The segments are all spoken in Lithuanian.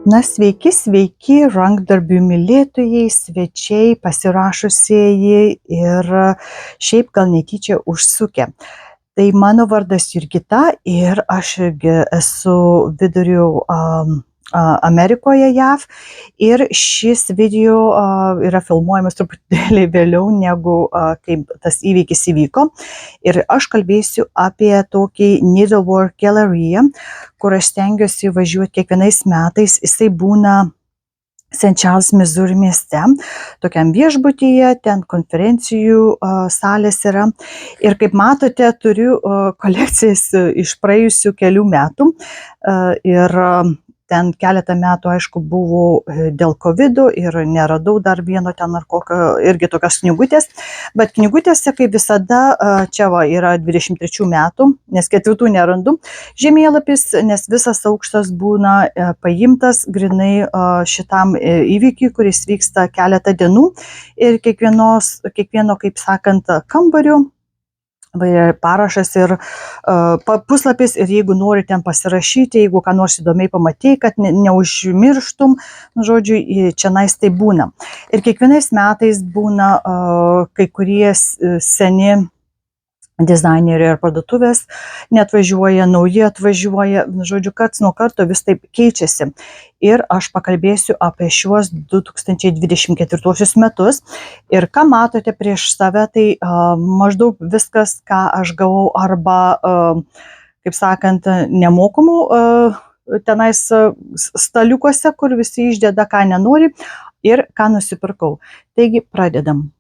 Na, sveiki, rankdarbių mylėtojai, svečiai, pasirašusieji ir šiaip gal netyčia užsukę. Tai mano vardas Jurgita ir aš irgi esu Vidurio Amerikoje, JAV, ir šis video yra filmuojamas truputėlį vėliau negu kaip tas įvykis įvyko. Ir aš kalbėsiu apie tokį Needlework galeriją, kur aš stengiuosi važiuoti kiekvienais metais. Jisai būna St. Charles, Missouri mieste, tokiam viešbutyje, ten konferencijų salės yra. Ir kaip matote, turiu kolekcijas iš praėjusių kelių metų. Ir ten keletą metų, aišku, buvo dėl COVID ir neradau dar vieno ten ar kokio irgi tokios knygutės. Bet knygutėse, kaip visada, čia yra 23 metų, nes 4 nerandu. Žemėlapis, nes visas aukštas būna paimtas grinai šitam įvykiui, kuris vyksta keletą dienų. Ir kiekvieno, kaip sakant, kambario parašas ir puslapis, ir jeigu nori ten pasirašyti, jeigu ką nors įdomiai pamatei, kad neužmirštum, žodžiu, čianais tai būna. Ir kiekvienais metais būna kai kurie seni dizaineriai ir parduotuvės neatvažiuoja, nauji atvažiuoja, žodžiu, karts nuo karto vis taip keičiasi. Ir aš pakalbėsiu apie šiuos 2024 metus. Ir ką matote prieš save, tai maždaug viskas, ką aš gavau, arba, kaip sakant, nemokamų tenais staliukuose, kur visi išdeda, ką nenori, ir ką nusipirkau. Taigi, pradedam.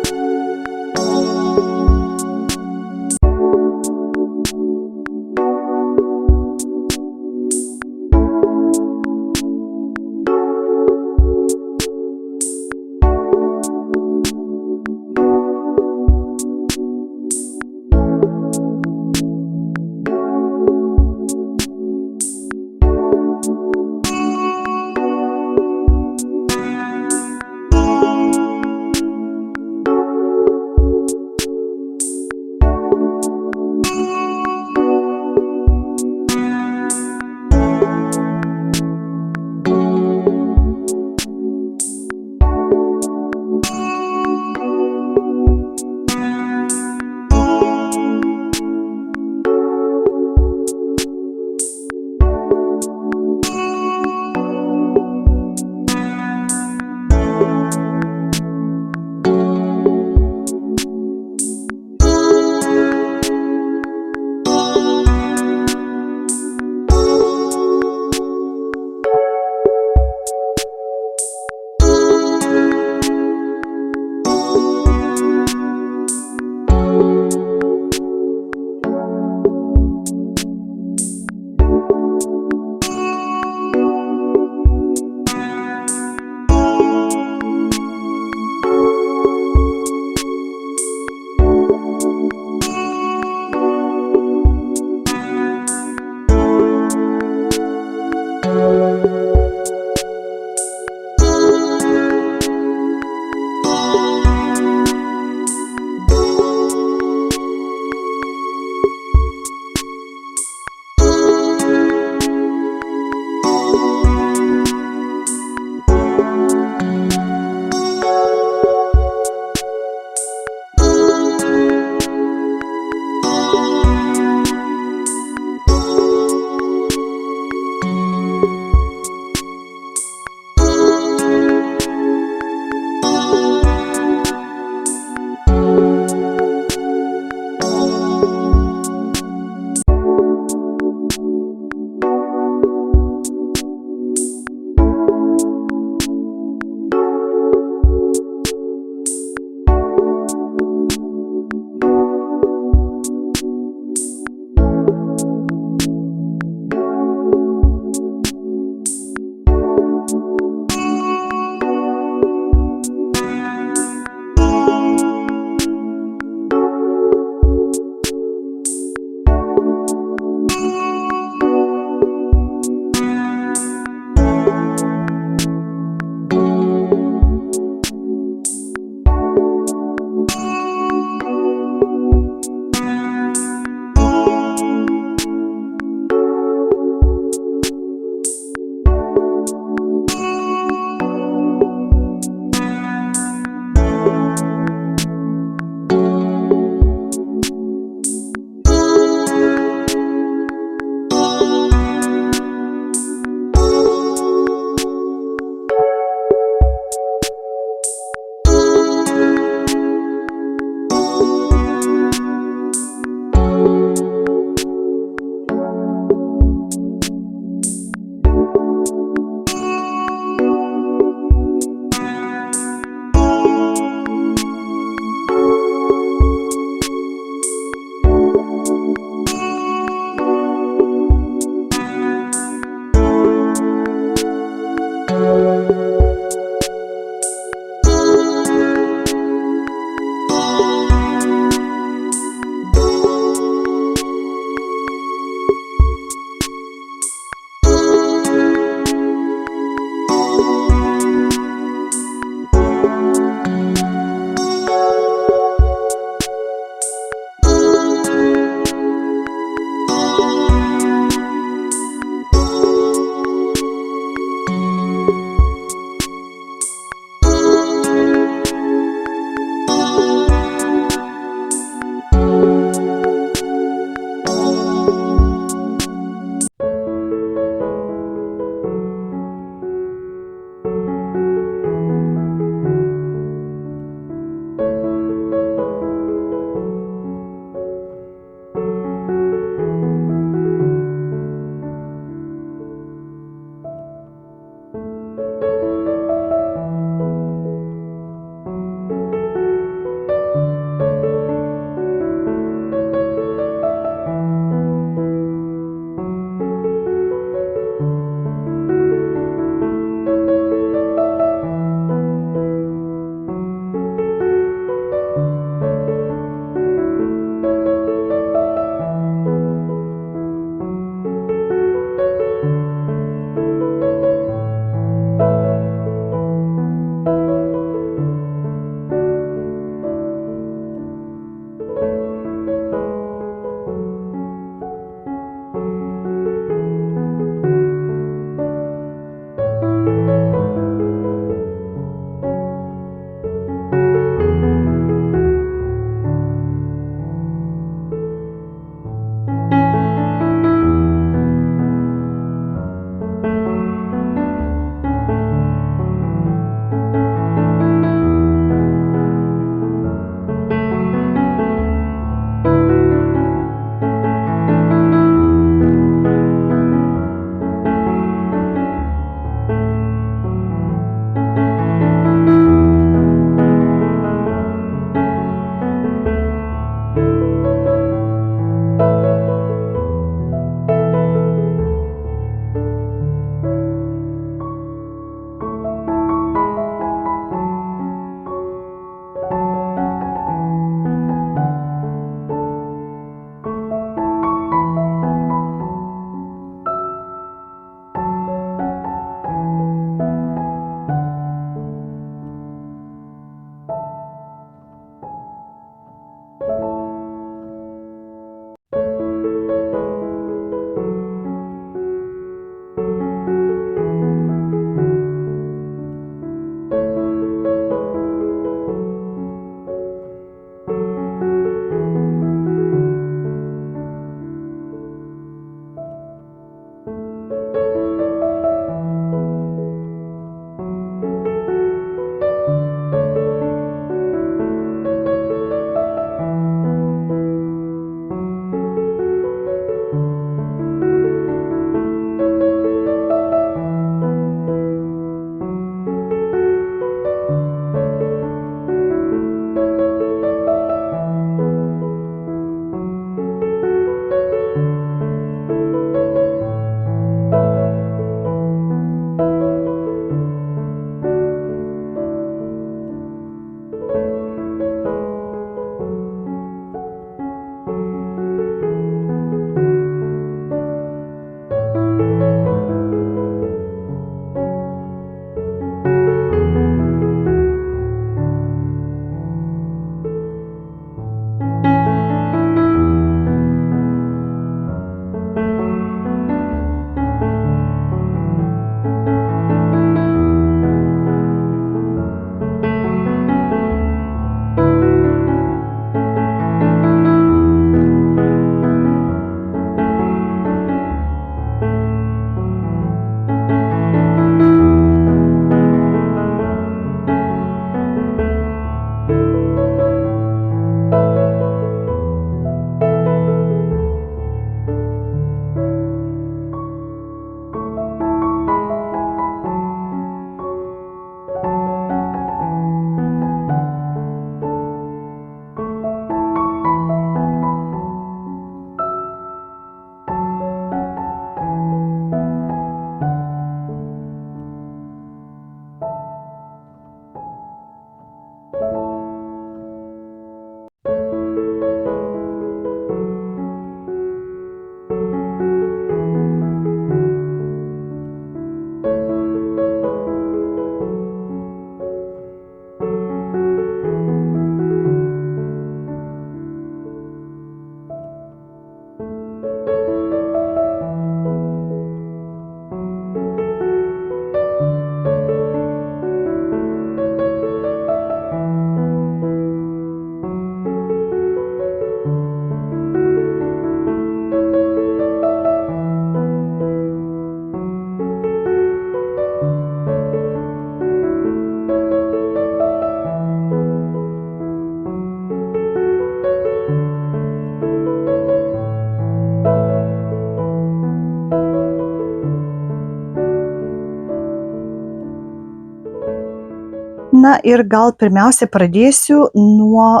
Na ir gal pirmiausia pradėsiu nuo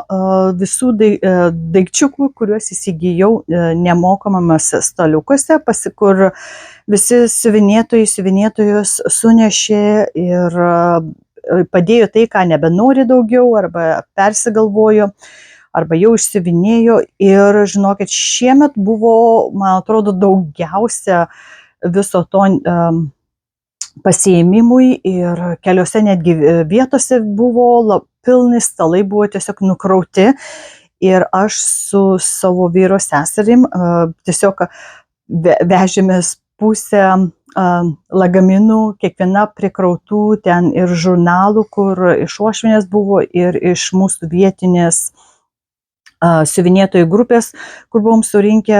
visų daikčiukų, kuriuos įsigijau nemokamamose staliukuose, kur visi siuvinėtojus sunešė ir padėjo tai, ką nebenori daugiau, arba persigalvojo, arba jau išsiuvinėjo. Ir žinokit, šiemet buvo, man atrodo, daugiausia viso to pasiėmimui ir keliose netgi vietose buvo pilni stalai, buvo tiesiog nukrauti. Ir aš su savo vyro seserim tiesiog vežėmės pusę lagaminų, kiekviena prikrautų ten ir žurnalų, kur iš Uošvienės buvo, ir iš mūsų vietinės siuvinėtojų grupės, kur buvom surinkę,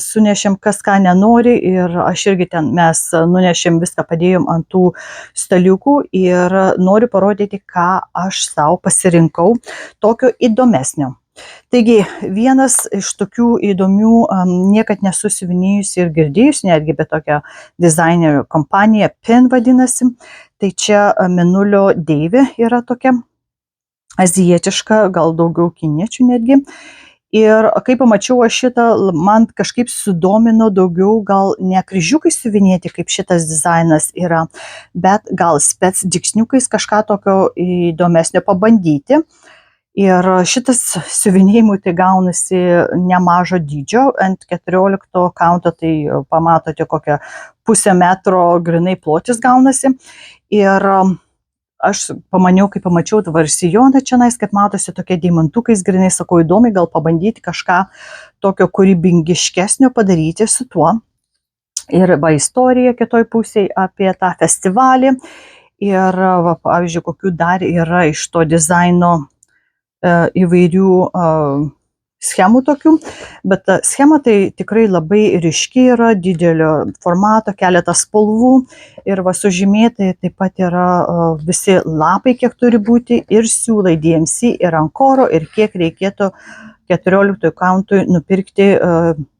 sunešėm kas ką nenori, ir aš irgi ten, mes nunešėm viską, padėjom ant tų staliukų, ir noriu parodyti, ką aš savo pasirinkau tokio įdomesnio. Taigi, vienas iš tokių įdomių, niekad nesu siuvinėjusi ir girdėjusi, netgi be tokia dizainerio kompanija, PIN vadinasi, tai čia Mėnulio deivė yra tokia azijietiška, gal daugiau kiniečių netgi. Ir kai pamačiau aš šitą, man kažkaip sudomino daugiau gal ne kryžiukai siuvinėti, kaip šitas dizainas yra, bet gal spec dygsniukais kažką tokio įdomesnio pabandyti. Ir šitas siuvinėjimui tai gaunasi nemažo dydžio, ant 14 kaunto, tai pamatote kokią pusę metro grinai plotis gaunasi. Ir aš pamaniau, kai pamačiau dabar sijoną čia, kaip matosi, tokie deimantukais grinai, sakau, įdomi, gal pabandyti kažką tokio kūrybingiškesnio padaryti su tuo. Ir va, istorija kitoj pusėje apie tą festivalį. Ir, va, pavyzdžiui, kokių dar yra iš to dizaino įvairių schemų tokių, bet ta schema tai tikrai labai ryški yra, didelio formato, keletas spalvų, ir va sužymėtai taip pat yra visi lapai, kiek turi būti, ir siūlai DMC, ir ankoro, ir kiek reikėtų 14 kauntui nupirkti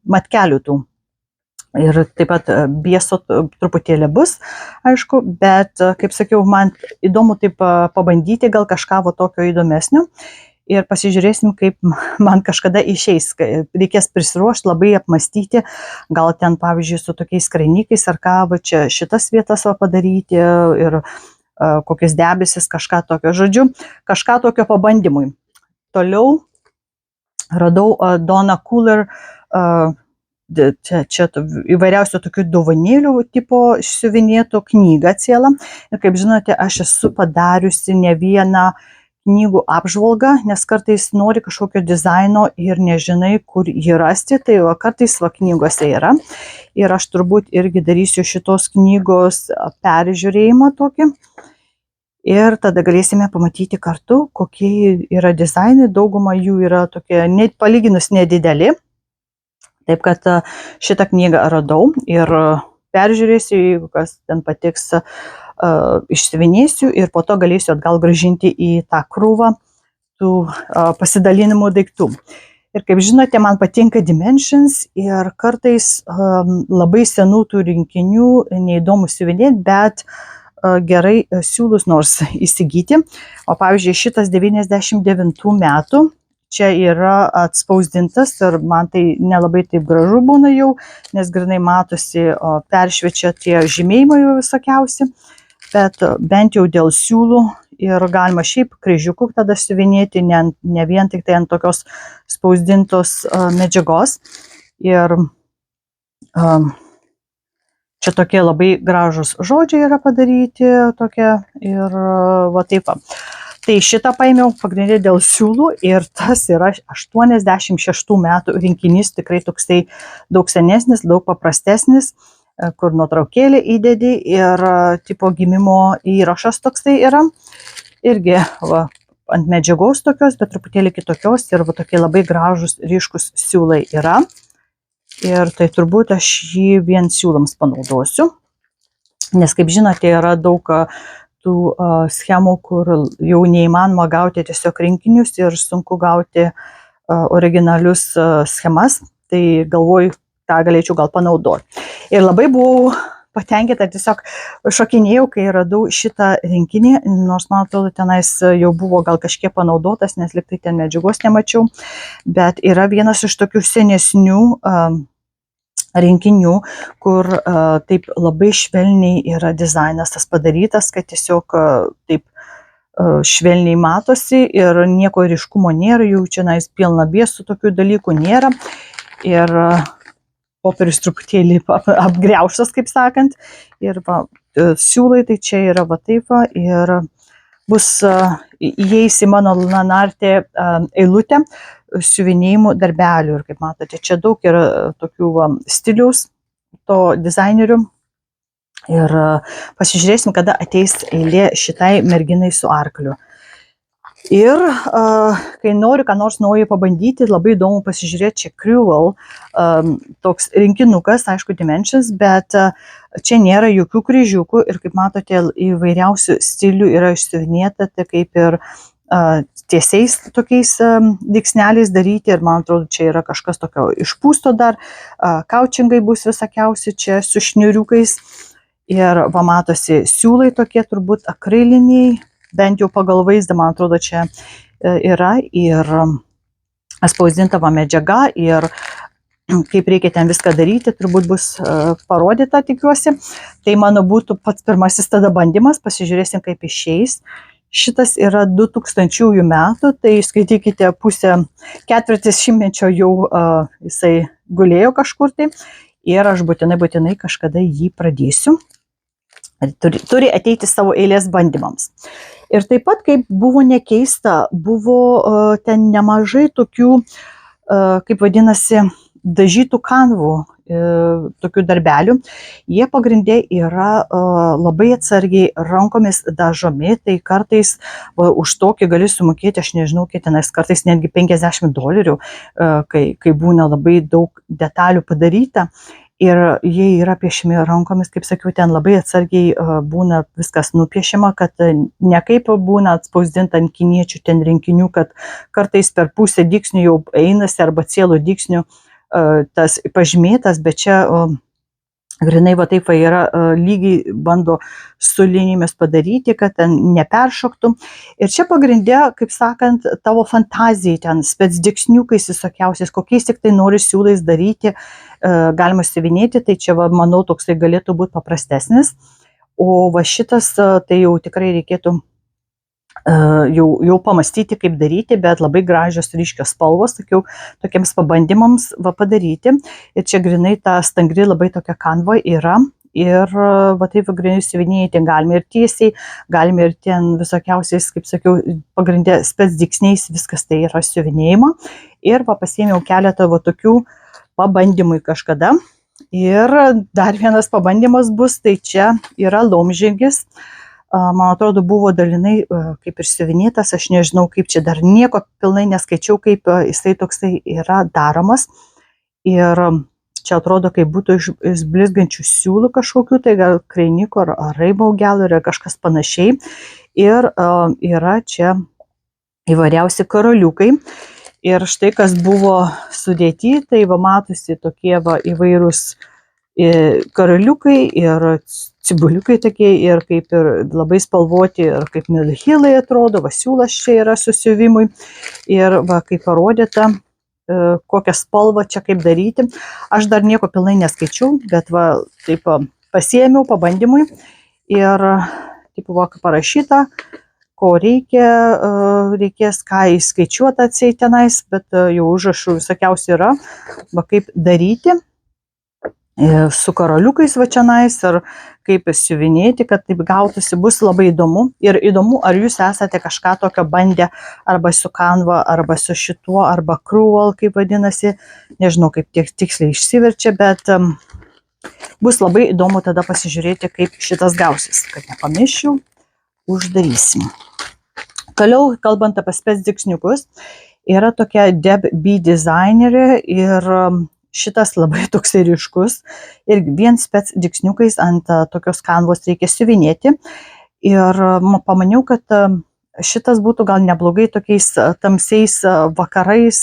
matkelių tų. Ir taip pat bieso truputėlį bus, aišku, bet, kaip sakiau, man įdomu taip pabandyti gal kažką va tokio įdomesnio. Ir pasižiūrėsim, kaip man kažkada išeis. Reikės prisiruošti, labai apmastyti, gal ten, pavyzdžiui, su tokiais krainikais ar ką, va čia šitas vietas va padaryti, ir kokius debesis, kažką tokio, žodžiu, kažką tokio pabandymui. Toliau radau Donna Cooler, čia įvairiausių tokių dovanėlių tipo siuvinėtų knygą cielą. Ir kaip žinote, aš esu padariusi ne vieną knygų apžvalgą, nes kartais nori kažkokio dizaino ir nežinai, kur jį rasti, tai va, kartais va knygose yra. Ir aš turbūt irgi darysiu šitos knygos peržiūrėjimą tokį. Ir tada galėsime pamatyti kartu, kokie yra dizainai. Dauguma jų yra tokie palyginus nedideli. Taip kad šitą knygą radau ir peržiūrėsiu, jeigu kas ten patiks, išsiuvinėsiu, ir po to galėsiu atgal grąžinti į tą krūvą tų pasidalinimų daiktų. Ir kaip žinote, man patinka Dimensions, ir kartais labai senų tų rinkinių neįdomu siuvinėti, bet gerai siūlus nors įsigyti. O pavyzdžiui, šitas 99 metų, čia yra atspausdintas, ir man tai nelabai taip gražu būna jau, nes grinai matosi, peršviečia tie žymėjimai visokiausi. Bet bent jau dėl siūlų, ir galima šiaip kryžiukų tada siuvinėti, ne vien tik tai ant tokios spausdintos medžiagos. Ir čia tokie labai gražus žodžiai yra padaryti, tokie, ir va taip. Tai šitą paėmiau pagrindinė dėl siūlų, ir tas yra 86 metų rinkinys, tikrai toksai daug senesnis, daug paprastesnis, kur nuotraukėlį įdedi, ir tipo gimimo įrašas toksai yra. Irgi va, ant medžiagos tokios, bet truputėlį kitokios, ir va tokie labai gražus, ryškus siūlai yra. Ir tai turbūt aš jį vien siūlams panaudosiu, nes kaip žinote, yra daug tų schemų, kur jau neįmanoma gauti tiesiog rinkinius, ir sunku gauti originalius schemas, tai galvoju, tą galėčiau gal panaudoti. Ir labai buvau patenkinta, tiesiog šokinėjau, kai radau šitą rinkinį, nors man atrodo tenais jau buvo gal kažkiek panaudotas, nes liktai ten medžiagos nemačiau, bet yra vienas iš tokių senesnių rinkinių, kur taip labai švelniai yra dizainas tas padarytas, kad tiesiog taip švelniai matosi ir nieko ryškumo nėra, jau čia pilna biesų tokių dalykų nėra. Ir popierius truputėlį apgriauštas, kaip sakant. Ir siūlai, tai čia yra va taip va, ir bus įeis į mano Lunanarte eilutę siuvinėjimų darbelių. Ir kaip matote, čia daug yra tokių stiliaus to dizainerių. Ir pasižiūrėsim, kada ateis eilė šitai merginai su arkliu. Ir kai noriu ką nors naujo pabandyti, labai įdomu pasižiūrėti čia Cruel, toks rinkinukas, aišku, Dimensions, bet čia nėra jokių kryžiukų ir kaip matote, įvairiausių stilių yra išsiuvinėta, tai kaip ir tiesiais tokiais dygsneliais daryti ir man atrodo, čia yra kažkas tokio išpūsto dar, kaučingai bus visokiausi čia su šniuriukais ir va matosi siūlai tokie turbūt akriliniai, bent jau pagal vaizdą, man atrodo, čia yra ir spausdintava medžiaga ir kaip reikia ten viską daryti, turbūt bus parodyta, tikiuosi. Tai mano būtų pats pirmasis tada bandymas, pasižiūrėsim, kaip išeis. Šitas yra 2000 metų, tai skaitykite ketvirtis šimtmečio jau jisai gulėjo kažkur tai ir aš būtinai kažkada jį pradėsiu. Turi ateiti savo eilės bandymams. Ir taip pat, kaip buvo nekeista, buvo ten nemažai tokių, kaip vadinasi, dažytų kanvų, tokių darbelių. Jie pagrindė yra labai atsargiai rankomis dažomi, tai kartais už tokį gali sumokėti, aš nežinau, kiek tenais, kartais netgi $50, kai būna labai daug detalių padaryta. Ir jie yra piešiami rankomis, kaip sakiau, ten labai atsargiai būna viskas nupiešima, kad ne kaip būna atspausdinta ant kiniečių ten rinkinių, kad kartais per pusę dygsnių jau einasi arba cielų dygsnių tas pažymėtas, bet čia grinai va taip va yra lygiai bando su linijomis padaryti, kad ten neperšoktų. Ir čia pagrindė, kaip sakant, tavo fantazijai ten specdygsniukais visokiausiais, kokiais tik tai nori siūlais daryti, galima siuvinėti, tai čia va, manau, toksai galėtų būti paprastesnis. O va šitas, tai jau tikrai reikėtų jau pamastyti, kaip daryti, bet labai gražios ryškios spalvos, sakiau, tokiems pabandymams va padaryti. Ir čia grinai ta stangri labai tokia kanva yra. Ir va taip grinai siuvinėti galime ir tiesiai, galime ir ten visokiausiais, kaip sakiau, pagrindė specdygsniais, viskas tai yra siuvinėjimo. Ir va pasiėmiau keletą va tokių pabandymui kažkada. Ir dar vienas pabandymas bus, tai čia yra laumžirgis. Man atrodo, buvo dalinai kaip ir siuvinėtas, aš nežinau, kaip čia dar nieko pilnai neskaičiau, kaip jisai toksai yra daromas. Ir čia atrodo, kaip būtų iš blizgančių siūlų kažkokių, tai gal kreiniko ar raibaugelų yra kažkas panašiai. Ir yra čia įvairiausi karoliukai. Ir štai kas buvo sudėti, tai va matosi tokie va įvairūs karoliukai ir cibuliukai tokie ir kaip ir labai spalvoti ir kaip milhilai atrodo, va siūlas čia yra susiuvimui ir va kaip parodyta, kokią spalvą čia kaip daryti. Aš dar nieko pilnai neskaičiau, bet va taip pasiėmiau pabandymui ir taip va parašyta, ko reikia, reikės ką įskaičiuoti atsiai tenais, bet jau užrašų visokiausių yra, va kaip daryti. Su karoliukais va čianais ir kaip siuvinėti, kad taip gautųsi, bus labai įdomu. Ir įdomu, ar jūs esate kažką tokio bandę arba su Canva, arba su šituo, arba Cruel, kaip vadinasi. Nežinau, kaip tiksliai išsiverčia, bet bus labai įdomu tada pasižiūrėti, kaip šitas gausis. Kad nepamirščiau, uždarysim. Toliau, kalbant apie specdygsniukus, yra tokia Deb B dizainerė ir šitas labai toksai ryškus ir vien specdygsniukais ant tokios kanvos reikia siuvinėti. Ir pamaniau, kad šitas būtų gal neblogai tokiais tamsiais vakarais,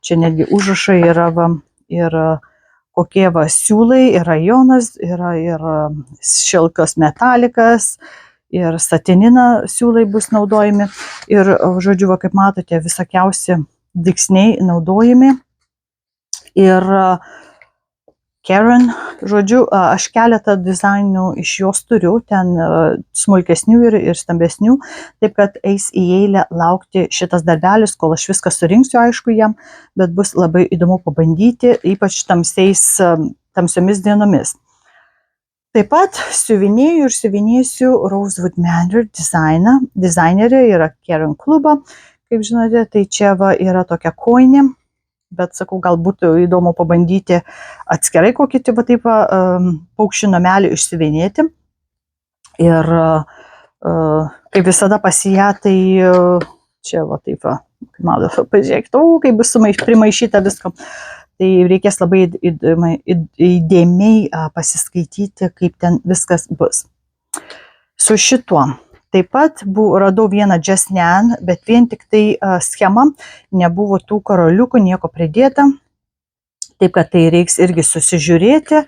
čia netgi užrašai yra va, ir kokie va siūlai, ir rajonas, yra ir šilkas metalikas, ir satinina siūlai bus naudojami. Ir, žodžiu, va, kaip matote, visokiausi dygsniai naudojami. Ir Karen, žodžiu, aš keletą dizainų iš jos turiu, ten smulkesnių ir stambesnių, taip kad eis į eilę laukti šitas darbelis, kol aš viską surinksiu, aišku, jam, bet bus labai įdomu pabandyti, ypač tamsiomis dienomis. Taip pat siuvinėju ir siuvinėsiu Rosewood Manor dizainerė yra Karen Kluba, kaip žinote, tai čia va yra tokia koinė. Bet sakau, gal būtų įdomu pabandyti atskirai kokį taip paukščių namelį išsiuvinėti. Ir kaip visada pas ją, tai čia va taip, kaip matote, pažiūrėkite, kaip bus primaišyta viskam. Tai reikės labai įdėmiai pasiskaityti, kaip ten viskas bus. Su šituo. Taip pat radau vieną Jasnan, bet vien tik tai schema, nebuvo tų karoliukų, nieko pridėta. Taip kad tai reiks irgi susižiūrėti,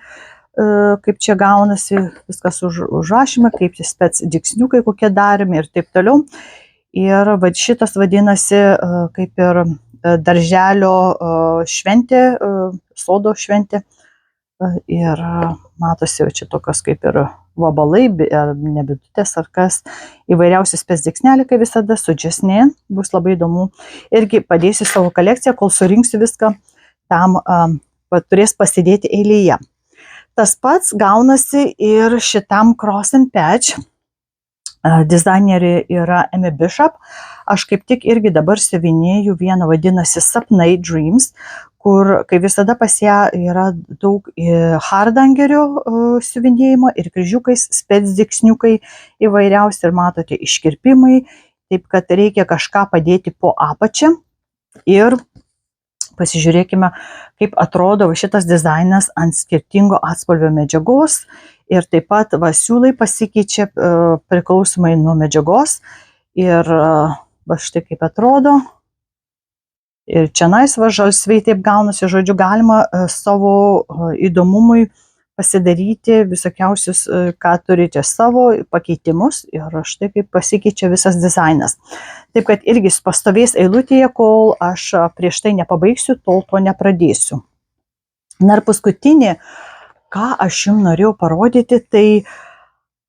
kaip čia gaunasi viskas užrašymai, kaip spec dygsniukai kokie daromi ir taip toliau. Ir šitas vadinasi kaip ir darželio šventė, sodo šventė. Ir matosi čia tokios kaip ir vabalai, ar nebidutės, ar kas, įvairiausi specdygsneliai, kaip visada, su Jasnan, bus labai įdomu. Irgi padėsiu savo kolekciją, kol surinksiu viską, tam turės pasidėti eilėje. Tas pats gaunasi ir šitam Cross and Patch. Dizainerė yra Amy Bishop. Aš kaip tik irgi dabar siuvinėju vieną, vadinasi Sapnai Dreams, kur, kaip visada, pas ją yra daug hardangerių siuvinėjimo ir kryžiukais, specdygsniukai įvairiausi, ir matote, iškirpimai, taip kad reikia kažką padėti po apačią. Ir pasižiūrėkime, kaip atrodo šitas dizainas ant skirtingo atspalvio medžiagos. Ir taip pat siūlai pasikeičia priklausomai nuo medžiagos. Ir va štai kaip atrodo. Ir čia žalsviai taip gaunasi, žodžiu, galima savo įdomumui pasidaryti visokiausius, ką turite savo pakeitimus. Ir štai kaip pasikeičia visas dizainas. Taip kad irgi pastovės eilutėje, kol aš prieš tai nepabaigsiu, tol to nepradėsiu. Na ir paskutinį, ką aš jums norėjau parodyti, tai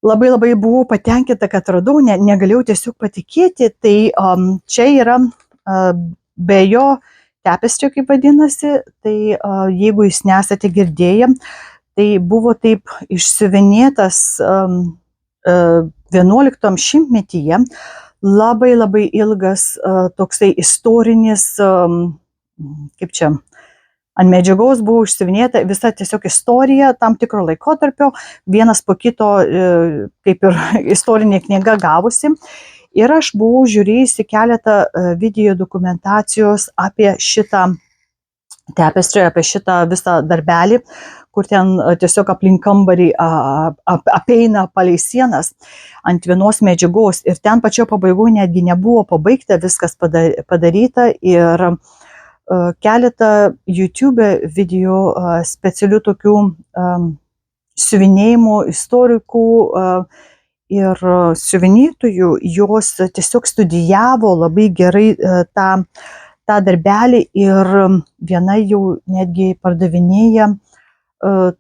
labai buvau patenkinta, kad radau, negalėjau tiesiog patikėti. Tai čia yra be jo tapestry, kaip vadinasi, tai jeigu jūs nesate girdėję, tai buvo taip išsiuvinėtas 11 šimtmetyje, labai ilgas toksai istorinis, kaip čia, ant medžiagos buvo išsiuvinėta visa tiesiog istorija tam tikro laikotarpio, vienas po kito kaip ir istorinė knyga gavusi. Ir aš buvau žiūrėjusi keletą video dokumentacijos apie šitą tapestry, apie šitą visą darbelį, kur ten tiesiog aplink kambarį apeina palei sienas ant vienos medžiagos. Ir ten pačio pabaigoje netgi nebuvo pabaigta viskas padaryta. Ir keletą YouTube video specialių tokių siuvinėjimų istorikų ir siuvinėtojų, jos tiesiog studijavo labai gerai tą darbelį, ir viena jau netgi pardavinėja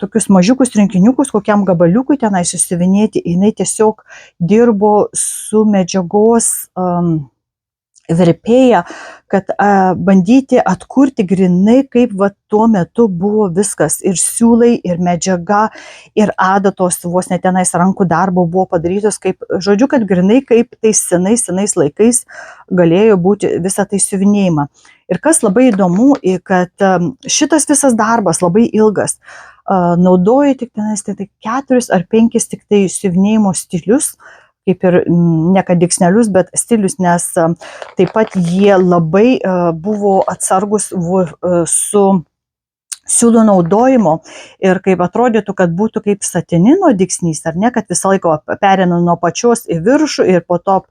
tokius mažiukus rinkiniukus, kokiam gabaliukui tenai susiuvinėti. Jinai tiesiog dirbo su medžiagos verpėja, kad bandyti atkurti grinai, kaip tuo metu buvo viskas. Ir siūlai, ir medžiaga, ir adatos, vos net tenais rankų darbo buvo padarytos, kaip, žodžiu, kad grinai kaip tais senais laikais galėjo būti visą tai siuvinėjimą. Ir kas labai įdomu, kad šitas visas darbas labai ilgas. Naudoja tik tenais 4 ar 5 tik tai siuvinėjimo stilius, kaip ir ne kad dygsnelius, bet stilius, nes taip pat jie labai buvo atsargus su siūlų naudojimo ir kaip atrodytų, kad būtų kaip satinino dygsnys, ar ne, kad visą laiką pereinam nuo pačios į viršų ir po to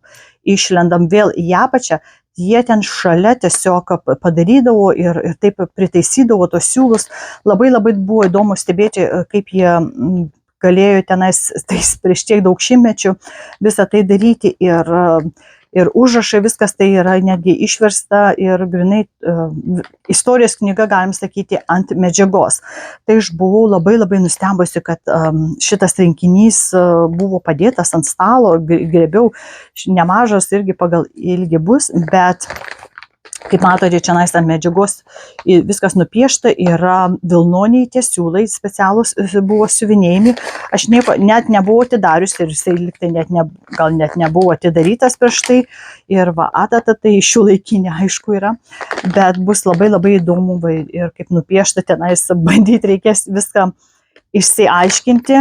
išlendam vėl į apačią. Jie ten šalia tiesiog padarydavo ir taip pritaisydavo tos siūlus. Labai buvo įdomu stebėti, kaip jie galėjo tenais prieš tiek daug šimtmečių visą tai daryti ir užrašai, viskas tai yra netgi išversta ir grinai istorijos knyga, galim sakyti, ant medžiagos. Tai aš buvau labai nustebusi, kad šitas rinkinys buvo padėtas ant stalo, grėbiau, nemažas irgi pagal ilgį bus, bet kaip matote, čia ant medžiagos viskas nupiešta, yra vilnoniai tie siūlai specialūs buvo siuvinėjami. Aš net nebuvau atidariusi ir jisai liktai gal net nebuvo atidarytas prieš tai. Ir adata tai šiuolaikinė, aišku, yra, bet bus labai įdomu ir kaip nupiešta tenais, bandyti reikės viską išsiaiškinti.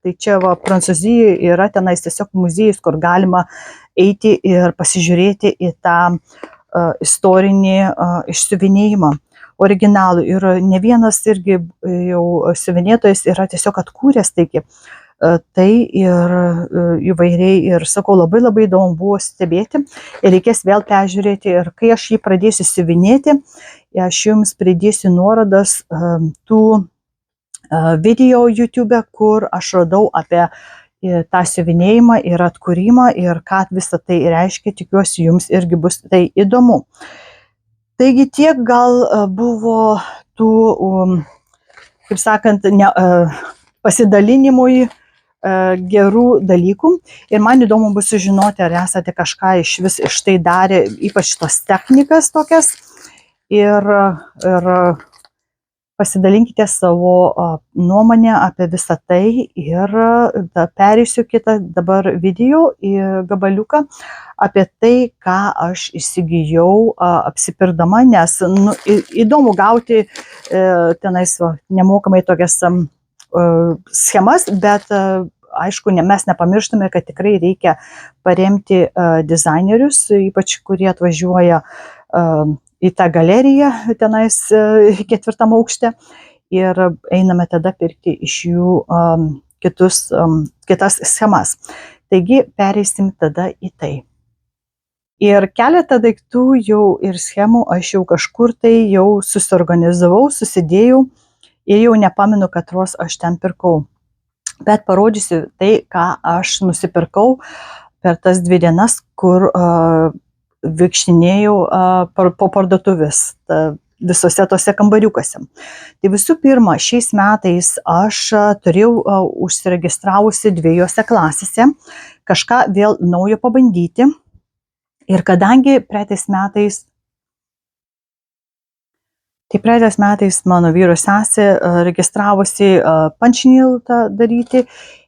Tai čia Prancūzijoje yra tenais tiesiog muziejus, kur galima eiti ir pasižiūrėti į tą istorinį išsiuvinėjimą originalų. Ir ne vienas irgi jau siuvinėtojas yra tiesiog atkūręs tai ir įvairiai. Ir sakau, labai įdomu buvo stebėti ir reikės vėl peržiūrėti. Ir kai aš jį pradėsiu siuvinėti, aš jums pridėsiu nuorodas tų video YouTube, kur aš radau apie tą siuvinėjimą ir atkūrimą ir ką visą tai reiškia. Tikiuosi, jums irgi bus tai įdomu. Taigi tiek gal buvo tų, kaip sakant, pasidalinimui gerų dalykų. Ir man įdomu bus sužinoti, ar esate kažką iš tai darę, ypač tos technikas tokias. Ir pasidalinkite savo nuomonę apie visą tai ir perėsiu kitą dabar video į gabaliuką apie tai, ką aš įsigijau apsipirkdama, nes įdomu gauti tenais nemokamai tokias schemas, bet aišku, mes nepamirštame, kad tikrai reikia paremti dizainerius, ypač kurie atvažiuoja į tą galeriją tenais 4. aukšte ir einame tada pirkti iš jų kitas schemas. Taigi pereisim tada į tai. Ir keletą daiktų jau ir schemų aš jau kažkur tai jau susiorganizavau, susidėjau ir jau nepamenu, katros aš ten pirkau. Bet parodysiu tai, ką aš nusipirkau per tas 2 dienas, kur vaikštinėjau po parduotuvės visose tose kambariukose. Tai visų pirma, šiais metais aš turėjau užsiregistravusi 2 klasėse kažką vėl naujo pabandyti. Ir kadangi praeitais metais mano vyro sesė registravosi punch-and-nail daryti,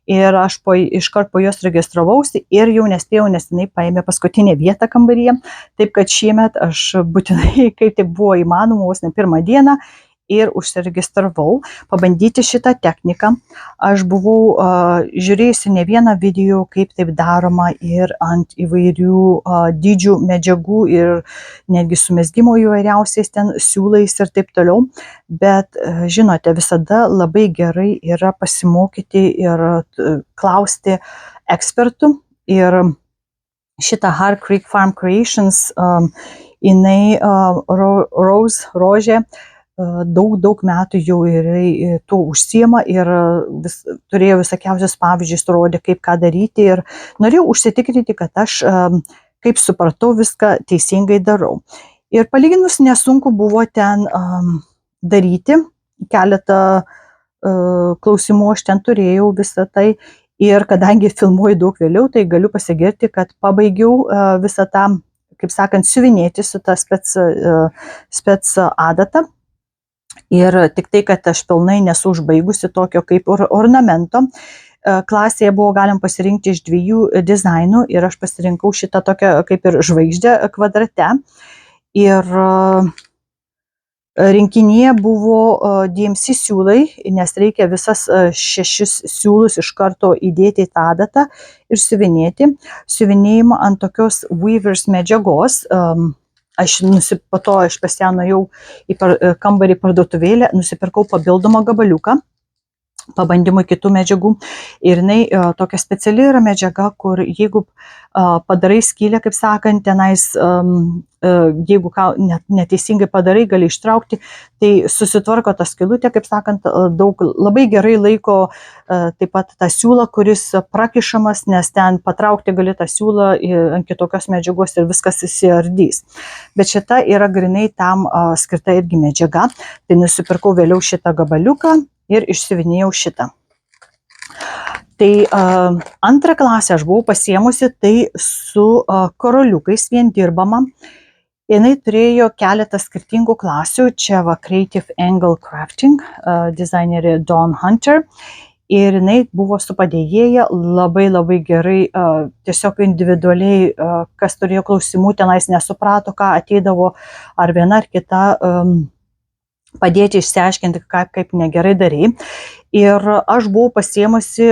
ir aš iškart po jos registravausi ir jau nespėjau, nes jinai paėmė paskutinę vietą kambaryje. Taip kad šiemet aš būtinai, kaip tik buvo įmanoma, vos ne 1 dieną, ir užsiregistravau pabandyti šitą techniką. Aš buvau žiūrėjusi ne vieną video, kaip taip daroma ir ant įvairių dydžių medžiagų ir netgi su mezgimo įvairiausiais ten siūlais ir taip toliau. Bet žinote, visada labai gerai yra pasimokyti ir klausti ekspertų. Ir šitą Hart Creek Farm Creations, jinai Rožė, daug metų jau ir tuo užsiema ir turėjo visokiausius pavyzdžius, rodė, kaip ką daryti, ir norėjau užsitikrinti, kad aš, kaip supratau, viską teisingai darau. Ir palyginus nesunku buvo ten daryti, keletą klausimų aš ten turėjau visą tai, ir kadangi filmuoju daug vėliau, tai galiu pasigirti, kad pabaigiau visą tą, kaip sakant, siuvinėti su ta spec adata. Ir tik tai, kad aš pilnai nesu užbaigusi tokio kaip ornamento. Klasėje buvo galim pasirinkti iš 2 dizainų ir aš pasirinkau šitą tokią kaip ir žvaigždę kvadrate. Ir rinkinyje buvo DMC siūlai, nes reikia visas 6 siūlus iš karto įdėti į tą adatą ir siuvinėti. Siuvinėjimą ant tokios weavers medžiagos. po to aš pas ją nuėjau į kambarį parduotuvėlę, nusipirkau papildomą gabaliuką pabandymui kitų medžiagų. Ir jinai tokia speciali yra medžiaga, kur jeigu padarai skylę, kaip sakant, tenais, jeigu neteisingai padarai, gali ištraukti, tai susitvarko tą skylutę, kaip sakant, labai gerai laiko taip pat tą siūlą, kuris prakišamas, nes ten patraukti gali tą siūlą ant kitokios medžiagos ir viskas įsiardys. Bet šita yra grinai tam skirta irgi medžiaga. Tai nusipirkau vėliau šitą gabaliuką ir išsiuvinėjau šitą. Tai antrą klasę aš buvau pasiemusi, tai su karoliukais vien dirbama. Jinai turėjo keletą skirtingų klasių. Čia va Creative Angle Crafting, dizainerė Dawn Hunter. Ir jinai buvo su padėjėja, labai gerai, tiesiog individualiai, kas turėjo klausimų, tenais nesuprato, ką ateidavo ar viena ar kita padėti išsiaiškinti, kaip negerai darai. Ir aš buvau pasiemusi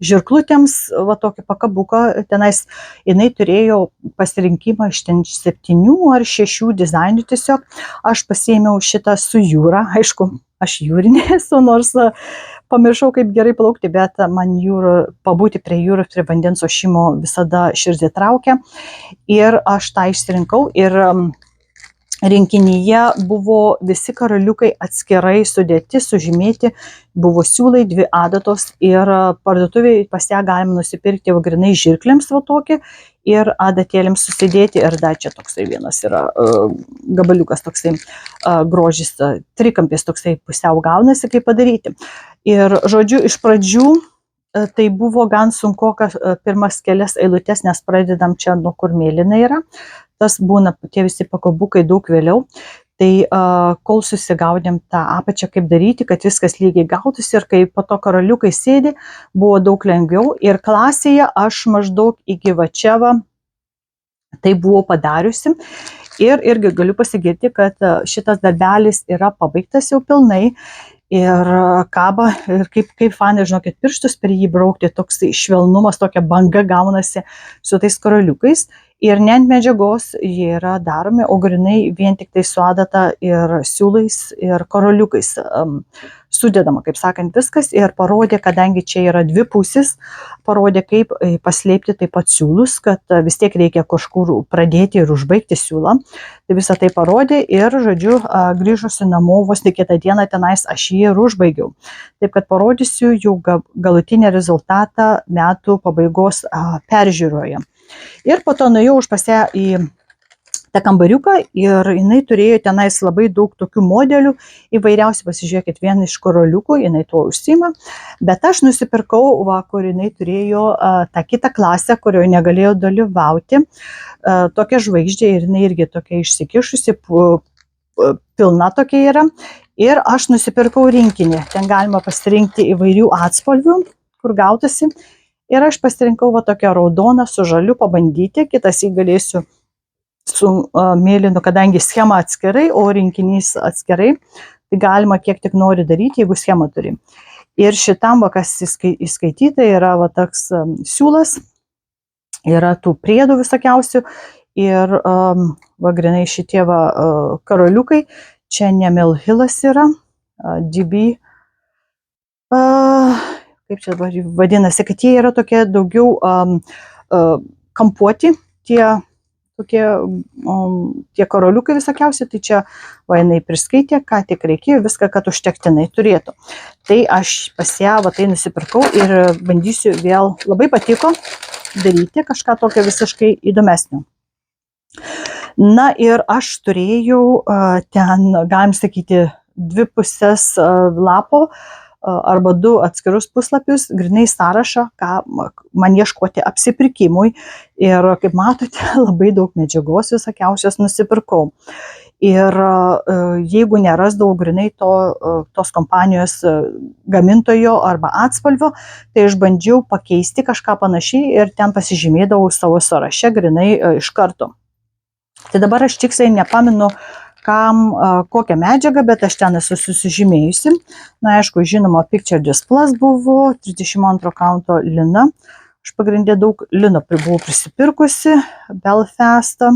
žirklutėms va tokį pakabuką, tenais jinai turėjo pasirinkimą iš 7 ar 6 dizainų tiesiog. Aš pasiėmiau šitą su jūra, aišku, aš jūrinė esu, nors pamiršau, kaip gerai plaukti, bet man pabūti prie jūros, prie vandens ošimo visada širdį traukia. Ir aš tą išsirinkau ir rinkinyje buvo visi karoliukai atskirai sudėti, sužymėti, buvo siūlai, 2 adatos ir parduotuvėje pas ją galima nusipirkti grinai žirklėms va tokį ir adatėlėms susidėti. Ir dar čia toksai vienas yra gabaliukas, toksai grožis, trikampis toksai pusiau gaunasi, kaip padaryti. Ir žodžiu, iš pradžių tai buvo gan sunku, pirmas kelias eilutes, nes pradedam čia, nuo kur mėlyna yra. Tas būna tie visi pakabukai daug vėliau. Tai kol susigaudėm tą apačią, kaip daryti, kad viskas lygiai gautųsi ir kai po to karoliukai sėdi, buvo daug lengviau. Ir klasėje aš maždaug iki va čia va, tai buvau padariusi. Ir irgi galiu pasigirti, kad šitas darbelis yra pabaigtas jau pilnai. Ir kaba, ir kaip fanai, žinokit, pirštus per jį braukti, toks švelnumas, tokia banga gaunasi su tais karoliukais. Ir ne ant medžiagos jie yra daromi, o grinai vien tik tai su adata ir siūlais ir karoliukais sudedama, kaip sakant, viskas. Ir parodė, kadangi čia yra 2 pusės, parodė, kaip paslėpti taip pat siūlus, kad vis tiek reikia kažkur pradėti ir užbaigti siūlą. Tai visą tai parodė ir, žodžiu, grįžusi namo, vos ne kitą dieną tenais aš jį ir užbaigiau. Taip kad parodysiu jau galutinį rezultatą metų pabaigos peržiūroje. Ir po to nuėjau už pas ją į tą kambariuką ir jinai turėjo tenais labai daug tokių modelių įvairiausių. Pasižiūrėkit, vieną iš karoliukų, jinai tuo užsiima, bet aš nusipirkau, va, kur jinai turėjo tą kitą klasę, kurioje negalėjo dalyvauti, tokia žvaigždė ir jinai irgi tokia išsikišusi, pilna tokia yra. Ir aš nusipirkau rinkinį, ten galima pasirinkti įvairių atspalvių, kur gautasi. Ir aš pasirinkau va tokią raudoną su žaliu pabandyti, kitas jį galėsiu su mėlynu, kadangi schema atskirai, o rinkinys atskirai, tai galima kiek tik nori daryti, jeigu schemą turi. Ir šitam, va, kas įskaityta, yra va toks siūlas, yra tų priedų visokiausių ir va grinai šitie va karoliukai, čia ne Melhilas yra, DB, kaip čia vadinasi, kad jie yra tokie daugiau kampuoti, tie karoliukai visokiausi, tai čia va jinai priskaitė, ką tik reikėjo, viską, kad užtektinai turėtų. Tai aš pas ją va tai nusipirkau ir bandysiu vėl, labai patiko daryti kažką tokio visiškai įdomesnio. Na ir aš turėjau ten, galim sakyti, 2 pusės lapo, arba 2 atskirus puslapius, grinai sąrašą, ką man ieškoti apsipirkimui. Ir kaip matote, labai daug medžiagos visokiausios nusipirkau. Ir jeigu nerasdavau grinai tos kompanijos gamintojo arba atspalvio, tai aš bandžiau pakeisti kažką panašiai ir ten pasižymėdavau savo sąraše grinai iš karto. Tai dabar aš tiksliai nepamenu, kokią medžiagą, bet aš ten esu susižymėjusi. Na, aišku, žinoma, Picture Display buvo, 32 kaunto lina. Aš pagrindė daug lino buvau prisipirkusi, Belfastą.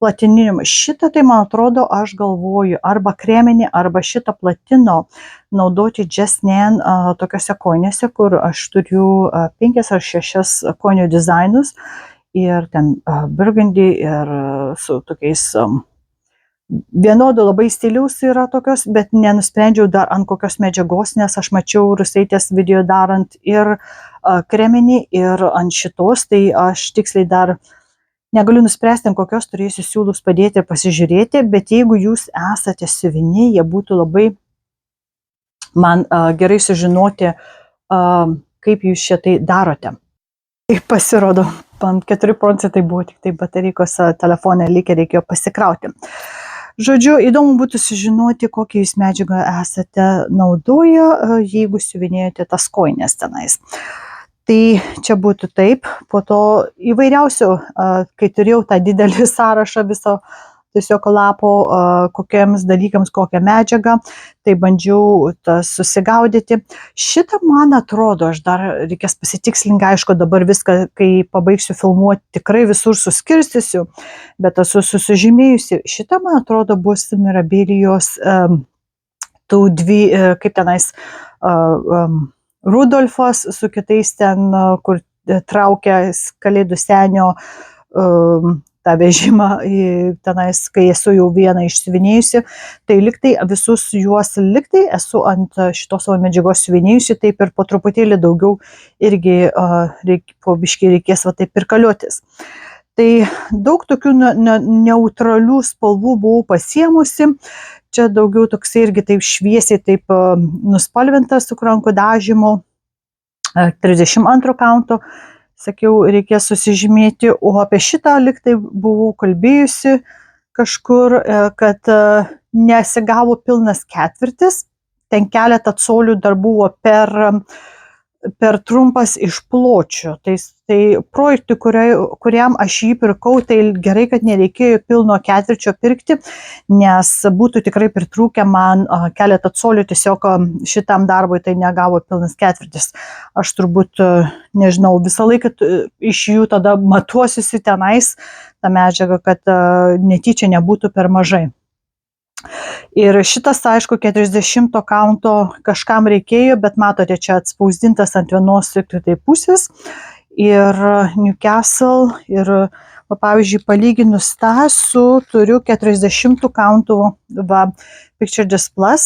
platininium. Šitą, tai man atrodo, aš galvoju, arba kreminį, arba šitą platino naudoti Just Nan tokiose kojinėse, kur aš turiu 5 ar 6 kojinių dizainus ir ten burgundy ir su tokiais vienodų labai stiliaus yra tokios, bet nenusprendžiau dar ant kokios medžiagos, nes aš mačiau Rusaitės video darant ir kreminį, ir ant šitos, tai aš tiksliai dar negaliu nuspręsti, ant kokios turėsiu siūlus padėti ir pasižiūrėti, bet jeigu jūs esate siuviniai, jie būtų labai man gerai sužinoti, kaip jūs šitai darote. Tai pasirodo, ant 4% buvo tik tai baterijos telefone likę, reikėjo pasikrauti. Žodžiu, įdomu būtų sužinoti, kokią jūs medžiagą esate naudoję, jeigu siuvinėjate tas kojines tenais. Tai čia būtų taip, po to įvairiausių, kai turėjau tą didelį sąrašą viso tiesiog lapo, kokiems dalykams, kokią medžiagą, tai bandžiau susigaudyti. Šitą, man atrodo, aš dar reikės pasitikslinti, aišku, dabar viską, kai pabaigsiu filmuoti, tikrai visur suskirstysiu, bet esu susižymėjusi. Šitą, man atrodo, bus Mirabilijos tų dvi, kaip tenais, Rudolfas su kitais ten, kur traukia Kalėdų senio tą vežimą, tenais, kai esu jau vieną išsiuvinėjusi, tai liktai visus juos liktai esu ant šitos savo medžiagos siuvinėjusi, taip ir po truputėlį daugiau irgi po biškį reikės va taip ir kaliotis. Tai daug tokių neutralių spalvų buvau pasiemusi, čia daugiau toks irgi taip šviesiai, taip nuspalvintas su rankų dažymu, 32 kaunto. Sakiau, reikės susižymėti, o apie šitą liktai buvau kalbėjusi kažkur, kad nesigavo pilnas ketvirtis, ten keletą colių dar buvo per trumpas iš pločio. Tai projektui, kuriam aš jį pirkau, tai gerai, kad nereikėjo pilno ketvirčio pirkti, nes būtų tikrai pritrūkę man keletą colių, tiesiog šitam darbui tai negavo pilnas ketvirtis. Aš turbūt, nežinau, visą laiką iš jų tada matuosiusi tenais tą medžiagą, kad netyčia nebūtų per mažai. Ir šitas, aišku, 40 kaunto kažkam reikėjo, bet matote, čia atspausdintas ant vienos tai pusės. Ir Newcastle, ir, pavyzdžiui, palyginus tą turiu 40 kauntų Picture Display,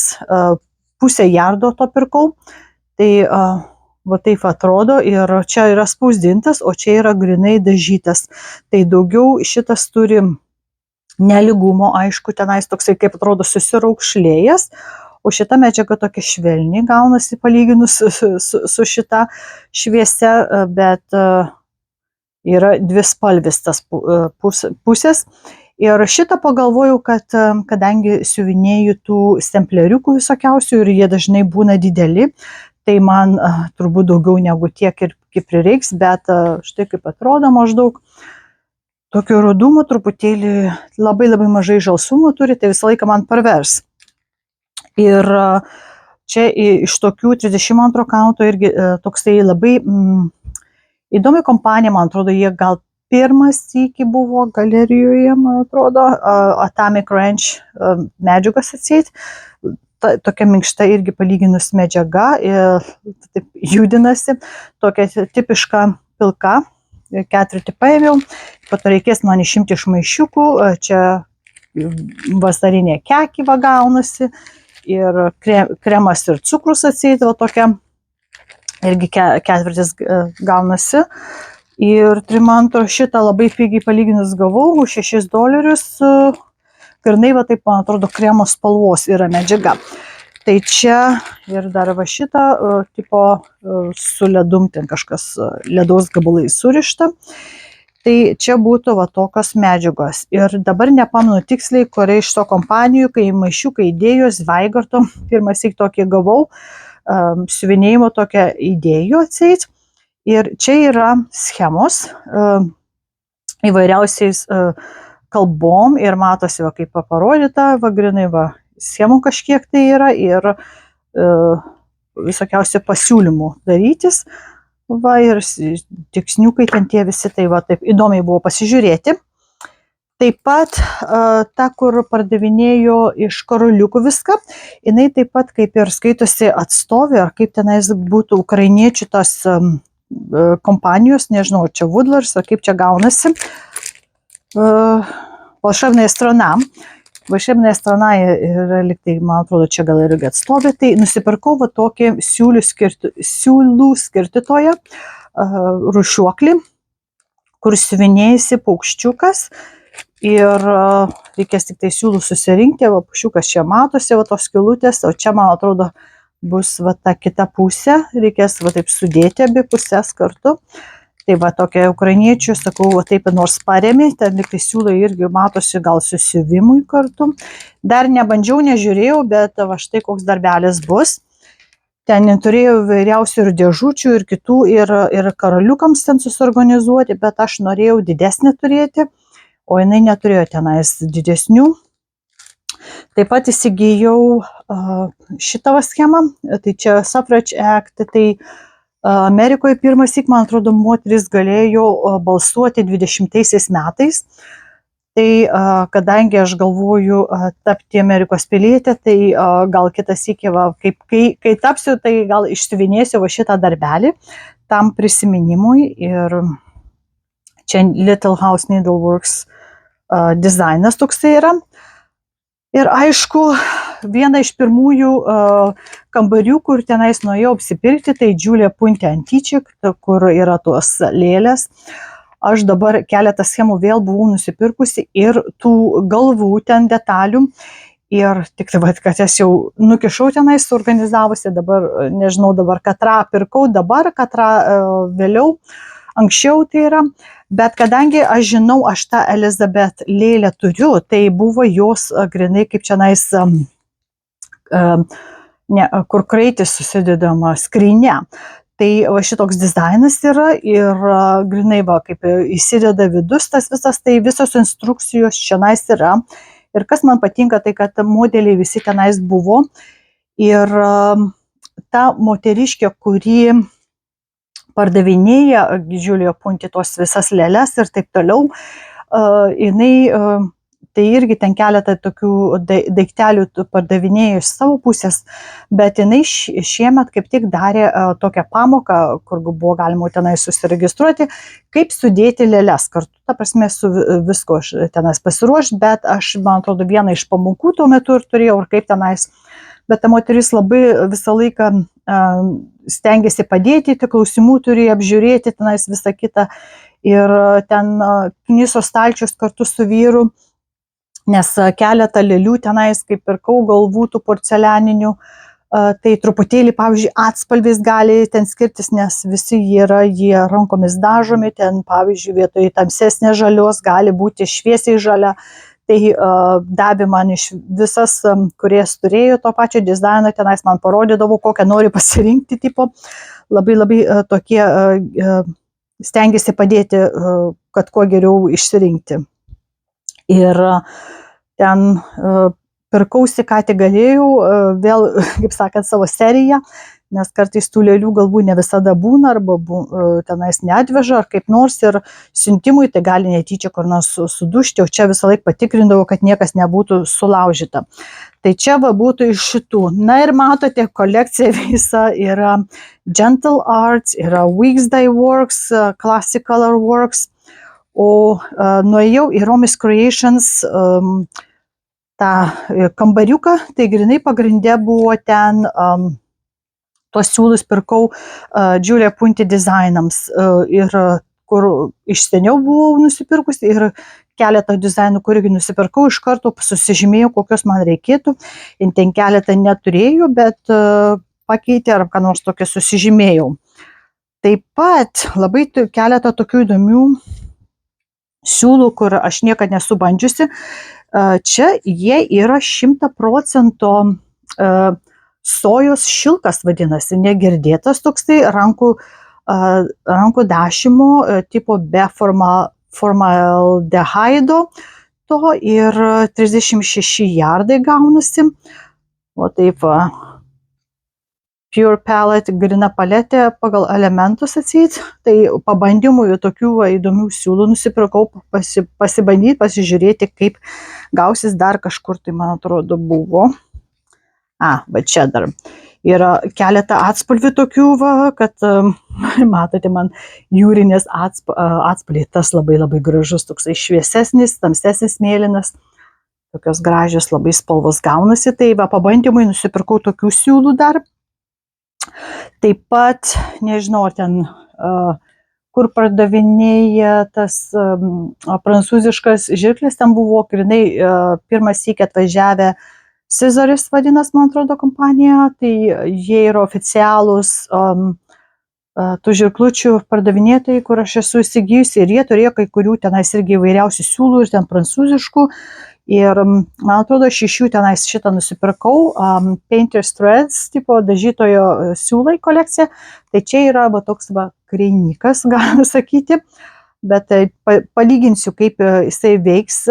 pusę jardo to pirkau. Tai va taip atrodo, ir čia yra spausdintas, o čia yra grinai dažytas. Tai daugiau šitas turi neligumo, aišku, tenais toksai, kaip atrodo, susiraukšlėjęs, o šita medžiaga tokia švelni gaunasi palyginus su šita šviesia, bet yra dvispalvis tas pusės. Ir šitą pagalvojau, kad kadangi siuvinėju tų stempleriukų visokiausių ir jie dažnai būna dideli, tai man turbūt daugiau negu tiek ir prireiks, bet štai kaip atrodo maždaug. Tokio rudumo truputėlį labai mažai žalsumo turi, tai visą laiką man parvers. Ir čia iš tokių 32 kaunto irgi toksai labai įdomi kompanija, man atrodo, jie gal pirmas iki buvo galerijoje, man atrodo, Atomic Ranch medžiagas atseit. Tokia minkšta irgi palyginus medžiaga, taip judinasi, tokia tipiška pilka. Ketvirtį paėmiau, po to reikės man išimti iš maišiukų, čia vasarinė kekyva gaunasi ir kremas ir cukrus atsėdavo tokia, irgi ketvirtis gaunasi. Ir trimantro šitą labai pigiai palyginus gavau, už $6, grinai va taip, man atrodo, kremo spalvos yra medžiaga. Tai čia ir dar va šitą tipo su ledum, ten kažkas ledaus gabalai surišta. Tai čia būtų va tokios medžiagos. Ir dabar nepamenu tiksliai, kuria iš to kompanijų, kai maišiukai įdėjo, Zweigarto, pirmąsyk tokį gavau, siuvinėjimo tokią įdėjų atseit. Ir čia yra schemos įvairiausiais kalbom ir matosi, va, kaip parodyta, va, grinai, va, schemų kažkiek tai yra ir visokiausių pasiūlymų darytis. Va, ir tiksniukai ten tie visi, tai va, taip įdomiai buvo pasižiūrėti. Taip pat ta, kur pardavinėjo iš karoliukų viską, jinai taip pat kaip ir skaitosi atstovė, ar kaip tenais būtų ukrainiečių tos kompanijos, nežinau, čia Woodlers, ar kaip čia gaunasi. Волшебная страна. Волшебная страна ir liktai, man atrodo, čia gal irgi atstovė. Tai nusipirkau va tokį siūlų skirtytoją rūšiuoklį, kur siuvinėjasi paukščiukas. Ir reikės tik tai siūlų susirinkti, va paukščiukas čia matosi, va tos skylutės, o čia, man atrodo, bus va ta kita pusė, reikės va taip sudėti abi pusės kartu. Tai va tokia ukrainiečių, sakau, va taip nors paremė, ten liktai siūlai irgi matosi gal susiuvimui kartu. Dar nebandžiau, nežiūrėjau, bet va štai koks darbelis bus. Ten turėjau vairiausių ir dėžučių, ir kitų, ir karaliukams ten susiorganizuoti, bet aš norėjau didesnį turėti, o jinai neturėjo tenais didesnių. Taip pat įsigijau šitą schemą, tai čia Suffrage Act, tai Amerikoje pirmąsyk, man atrodo, moteris galėjo balsuoti 20 metais. Tai kadangi aš galvoju tapti Amerikos pilietė, tai gal kitas iki, kai tapsiu, tai gal išsiuvinėsiu va šitą darbelį tam prisiminimui. Ir čia Little House Needleworks dizainas toksai yra. Ir aišku, viena iš pirmųjų kambarių, kur tenais nuėjau apsipirkti, tai Julia Puente Antičik, kur yra tos lėlės. Aš dabar keletą schemų vėl buvau nusipirkusi ir tų galvų ten detalių. Ir tik tai, kad aš jau nukišau tenais suorganizavusi, dabar nežinau, dabar katrą pirkau, dabar katrą vėliau, anksčiau tai yra. Bet kadangi aš žinau, aš tą Elizabeth lėlę turiu, tai buvo jos grinai kaip čionais, kur kraitis susidedama skryne. Tai va šitoks dizainas yra ir grinai va kaip įsideda vidus tas visas, tai visos instrukcijos čionais yra. Ir kas man patinka, tai kad modeliai visi tenais buvo. Ir ta moteriškė, kuri pardavinėja Julia Puente tos visas lėles ir taip toliau, jinai, tai irgi ten keletą tokių daiktelių pardavinėjo iš savo pusės, bet jinai šiemet kaip tik darė tokią pamoką, kur buvo galima tenai susiregistruoti, kaip sudėti lėles kartu, ta prasme su visko tenais pasiruošti, bet aš, man atrodo, vieną iš pamokų tuo metu ir turėjau, ir kaip tenais. Bet ta moteris labai visą laiką stengiasi padėti, tik klausimų turi apžiūrėti, tenais visą kitą. Ir ten kniso stalčius kartu su vyru, nes keletą lėlių tenais, kaip pirkau galvų tų porcelianinių, tai truputėlį, pavyzdžiui, atspalvis gali ten skirtis, nes visi jie rankomis dažomi, ten, pavyzdžiui, vietoj tamsesnės žalios gali būti šviesiai žalia. Tai davė man iš visas, kuries turėjo to pačio dizaino, tenais man parodydavo, kokią nori pasirinkti tipo. Labai tokie stengiasi padėti, kad kuo geriau išsirinkti. Ir ten pirkausi, ką tik galėjau, vėl, kaip sakant, savo seriją, nes kartais tų lėlių galbūt ne visada būna, arba tenais neatveža, ar kaip nors, ir siuntimui tai gali netyčia kur nors sudužti, o čia visą laiką patikrindavau, kad niekas nebūtų sulaužyta. Tai čia va būtų iš šitų. Na ir matote, kolekcija visa yra Gentle Arts, yra Weeksday Works, Classic Color Works, o nuėjau į Romis Creations tą kambariuką, tai grinai pagrinde buvo ten tuos siūlus pirkau Julia Puente dizainams, ir kur iš seniau buvau nusipirkusi, ir keletą dizainų, kur irgi nusipirkau, iš karto susižymėjau, kokios man reikėtų. Ir ten keletą neturėjau, bet pakeitė ar ką nors tokio susižymėjau. Taip pat labai keletą tokių įdomių siūlų, kur aš niekad nesu bandžiusi. Čia jie yra 100% sojos šilkas vadinasi, negirdėtas toksai rankų dažymo tipo be formaldehaido to, ir 36 jardai gaunasi. O taip va, Pure Palette grina paletė pagal elementus atseit. Tai pabandymui tokių įdomių siūlų nusipirkau pasibandyti, pasižiūrėti, kaip gausis. Dar kažkur, tai man atrodo, buvo. Va čia dar yra keletą atspalvių tokių, kad matote, man jūrinės atspalviai, tas labai labai gražus, toksai šviesesnis, tamsesnis mėlynas. Tokios gražios labai spalvos gaunasi. Tai pabandymui nusipirkau tokių siūlų dar. Taip pat, nežinau, ten, kur pardavinėja tas prancūziškas žirklis, ten buvo grinai pirmas sykį atvažiavę Cezaris vadinas, man atrodo, kompanija. Tai jie yra oficialūs tų žirklučių pardavinėtojai, kur aš esu įsigijusi, ir jie turėjo kai kurių tenais irgi įvairiausių siūlų ir ten prancūziškų. Ir man atrodo, aš iš jų tenais šitą nusipirkau, Painter's Threads, tipo dažytojo siūlai kolekcija. Tai čia yra toks kreinikas, galima sakyti, bet palyginsiu, kaip jisai veiks.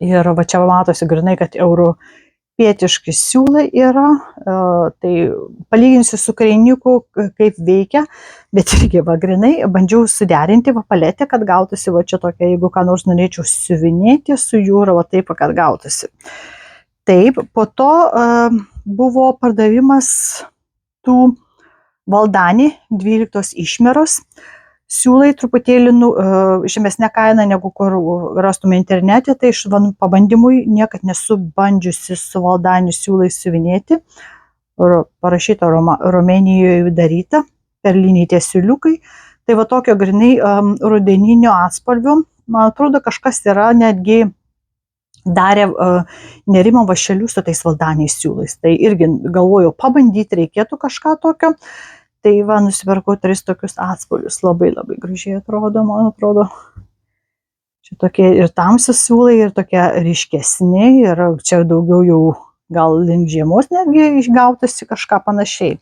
Ir čia matosi grinai, kad europietiški siūlai yra, tai palyginsiu su kreiniku, kaip veikia, bet irgi grinai bandžiau suderinti paletę, kad gautųsi čia tokia, jeigu ką nors norėčiau siuvinėti su jūra, taip, kad gautųsi. Taip, po to buvo pardavimas tų Valdani 12 išmeros. Siūlai truputėlį žemesnė kaina, negu kur rastume internete, tai iš pabandymui niekad nesu bandžiusi su Valdani siūlais siuvinėti. Parašyta Romėnijoje daryta, perliniai tie siūliukai. Tai tokio grinai rudeninio atspalvio, man atrodo, kažkas yra netgi darė nerimo vašelių su tais Valdaniais siūlais. Tai irgi galvojau, pabandyti reikėtų kažką tokio. Tai nusipirkau 3 tokius atspalvius, labai labai gražiai atrodo, man atrodo. Čia tokie ir tamsius siūlai, ir tokie ryškesni, ir čia daugiau jau gal link žiemos netgi išgautasi kažką panašiai.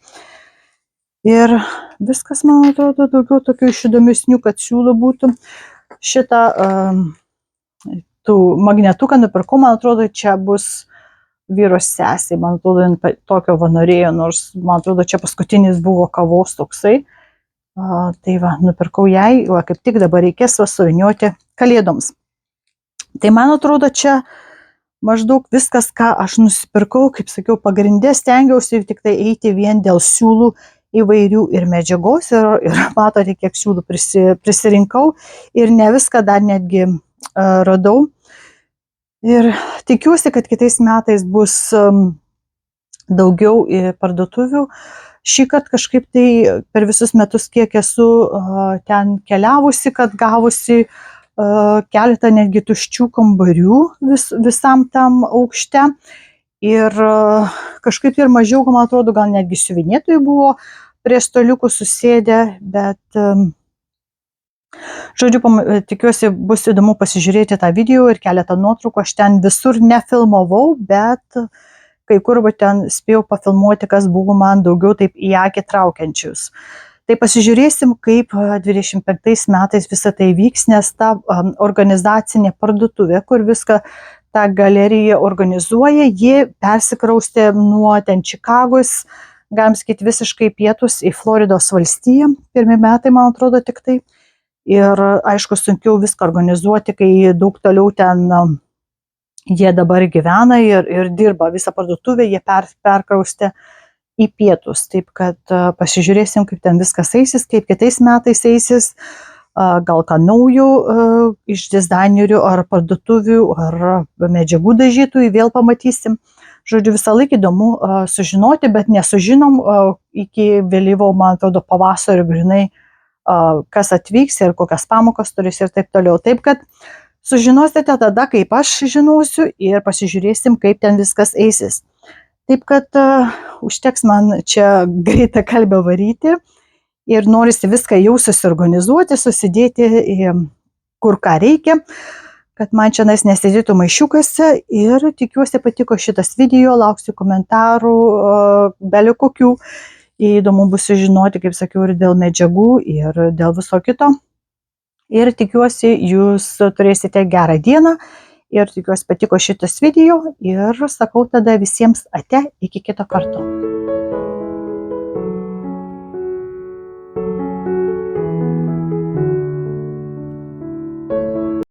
Ir viskas, man atrodo, daugiau tokių iš įdomesnių, kad siūlų būtų. Šitą tų magnetuką nupirkau, man atrodo, čia bus vyro sesė, man atrodo, tokio norėjo, nors, man atrodo, čia paskutinis buvo kavos toksai. Tai nupirkau jai, kaip tik dabar reikės suvinioti kalėdoms. Tai man atrodo, čia maždaug viskas, ką aš nusipirkau, kaip sakiau, pagrindė stengiausi tik tai eiti vien dėl siūlų įvairių ir medžiagos, ir matote, kiek siūlų prisirinkau, ir ne viską dar netgi radau. Ir tikiuosi, kad kitais metais bus daugiau parduotuvių. Šįkart kažkaip tai per visus metus, kiek esu ten keliavusi, kad gavusi keletą netgi tuščių kambarių visam tam aukšte. Ir kažkaip ir mažiau, man atrodo, gal netgi siuvinėtojai buvo prie stoliukų susėdę, bet žodžiu, tikiuosi bus įdomu pasižiūrėti tą video ir keletą nuotraukų. Aš ten visur nefilmavau, bet kai kur ten spėjau pafilmuoti, kas buvo man daugiau taip į akį traukiančius. Tai pasižiūrėsim, kaip 25 metais visą tai vyks, nes ta organizacinė parduotuvė, kur viską tą galeriją organizuoja, jie persikraustė nuo ten Čikagos, galim sakyti, visiškai pietus į Floridos valstiją. Pirmi metai, man atrodo, tik tai. Ir aišku, sunkiau viską organizuoti, kai daug toliau ten jie dabar gyvena ir dirba visą parduotuvę, jie perkraustė į pietus. Taip kad pasižiūrėsim, kaip ten viskas eisis, kaip kitais metais eisis, gal ką naujo iš dizainerių ar parduotuvių ar medžiagų dažytojų vėl pamatysim. Žodžiu, visą laiką įdomu sužinoti, bet nesužinom iki vėlyvo, man atrodo, pavasario grinai, kas atvyks ir kokias pamokas turės ir taip toliau. Taip kad sužinosite tada, kaip aš žinosiu, ir pasižiūrėsim, kaip ten viskas eisis. Taip kad užteks man čia greitą kalbę varyti ir norisi viską jau susiorganizuoti, susidėti kur ką reikia, kad man čia nesėdėtų maišiukose. Ir tikiuosi patiko šitas video, lauksiu komentarų, belio kokių. Įdomu bus sužinoti, kaip sakiau, ir dėl medžiagų, ir dėl viso kito. Ir tikiuosi, jūs turėsite gerą dieną. Ir tikiuosi patiko šitas video. Ir sakau tada visiems ate, iki kito karto.